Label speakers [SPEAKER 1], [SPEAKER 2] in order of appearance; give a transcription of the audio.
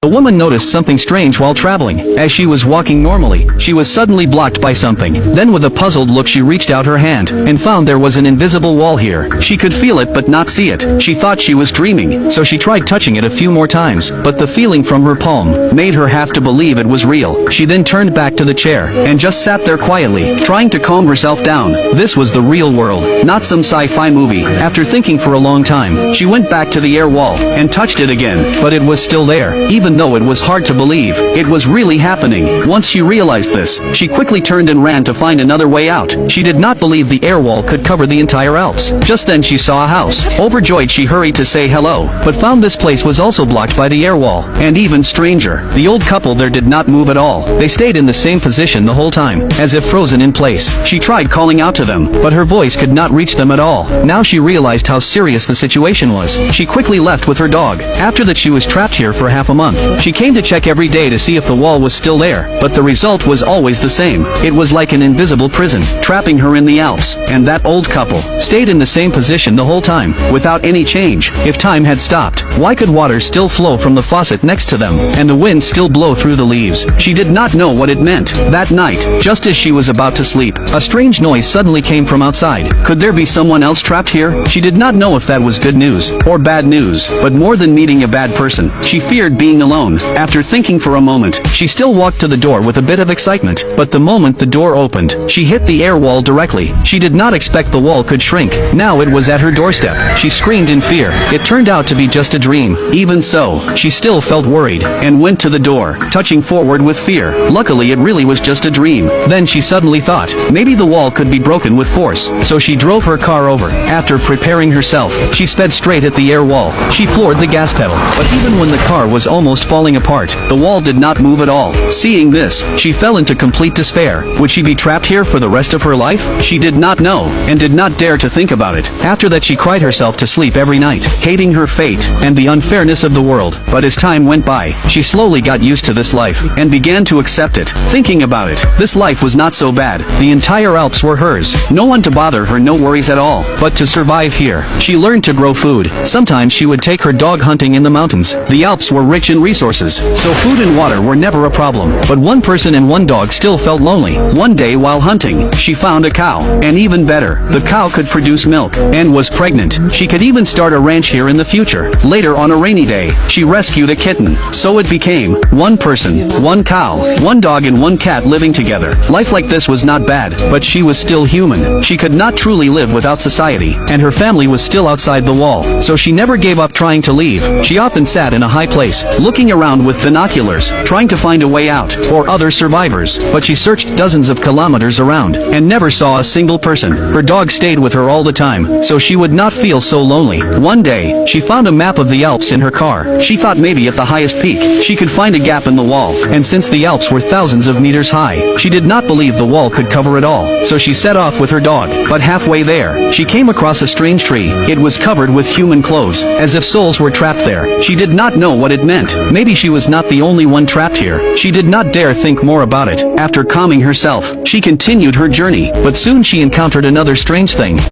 [SPEAKER 1] The woman noticed something strange while traveling. As she was walking normally, she was suddenly blocked by something. Then with a puzzled look she reached out her hand, and found there was an invisible wall here. She could feel it but not see it. She thought she was dreaming, so she tried touching it a few more times, but the feeling from her palm made her have to believe it was real. She then turned back to the chair, and just sat there quietly, trying to calm herself down. This was the real world, not some sci-fi movie. After thinking for a long time, she went back to the air wall, and touched it again, but it was still there. Even though it was hard to believe, it was really happening. Once she realized this, she quickly turned and ran to find another way out. She did not believe the air wall could cover the entire Alps. Just then she saw a house. Overjoyed she hurried to say hello, but found this place was also blocked by the air wall. And even stranger, the old couple there did not move at all. They stayed in the same position the whole time, as if frozen in place. She tried calling out to them, but her voice could not reach them at all. Now she realized how serious the situation was. She quickly left with her dog. After that she was trapped here for half a month. She came to check every day to see if the wall was still there, but the result was always the same. It was like an invisible prison, trapping her in the Alps. And that old couple stayed in the same position the whole time, without any change. If time had stopped, why could water still flow from the faucet next to them, and the wind still blow through the leaves? She did not know what it meant. That night, just as she was about to sleep, a strange noise suddenly came from outside. Could there be someone else trapped here? She did not know if that was good news, or bad news, but more than meeting a bad person, she feared being alone. After thinking for a moment, she still walked to the door with a bit of excitement, but the moment the door opened, she hit the air wall directly. She did not expect the wall could shrink. Now it was at her doorstep. She screamed in fear. It turned out to be just a dream. Even so, she still felt worried, and went to the door, touching forward with fear. Luckily it really was just a dream. Then she suddenly thought, maybe the wall could be broken with force, so she drove her car over. After preparing herself, she sped straight at the air wall. She floored the gas pedal, but even when the car was almost falling apart, the wall did not move at all. Seeing this, she fell into complete despair. Would she be trapped here for the rest of her life? She did not know, and did not dare to think about it. After that she cried herself to sleep every night, hating her fate, and the unfairness of the world. But as time went by, she slowly got used to this life, and began to accept it. Thinking about it, this life was not so bad. The entire Alps were hers. No one to bother her, no worries at all. But to survive here, she learned to grow food. Sometimes she would take her dog hunting in the mountains. The Alps were rich in resources, so food and water were never a problem. But one person and one dog still felt lonely. One day while hunting, she found a cow. And even better, the cow could produce milk, and was pregnant. She could even start a ranch here in the future. Later on a rainy day, she rescued a kitten. So it became one person, one cow, one dog and one cat living together. Life like this was not bad, but she was still human. She could not truly live without society, and her family was still outside the wall. So she never gave up trying to leave. She often sat in a high place, looking around with binoculars, trying to find a way out, or other survivors. But she searched dozens of kilometers around, and never saw a single person. Her dog stayed with her all the time, so she would not feel so lonely. One day, she found a map of the Alps in her car. She thought maybe at the highest peak, she could find a gap in the wall, and since the Alps were thousands of meters high, she did not believe the wall could cover it all. So she set off with her dog, but halfway there, she came across a strange tree. It was covered with human clothes, as if souls were trapped there. She did not know what it meant. Maybe she was not the only one trapped here. She did not dare think more about it. After calming herself, she continued her journey, but soon she encountered another strange thing.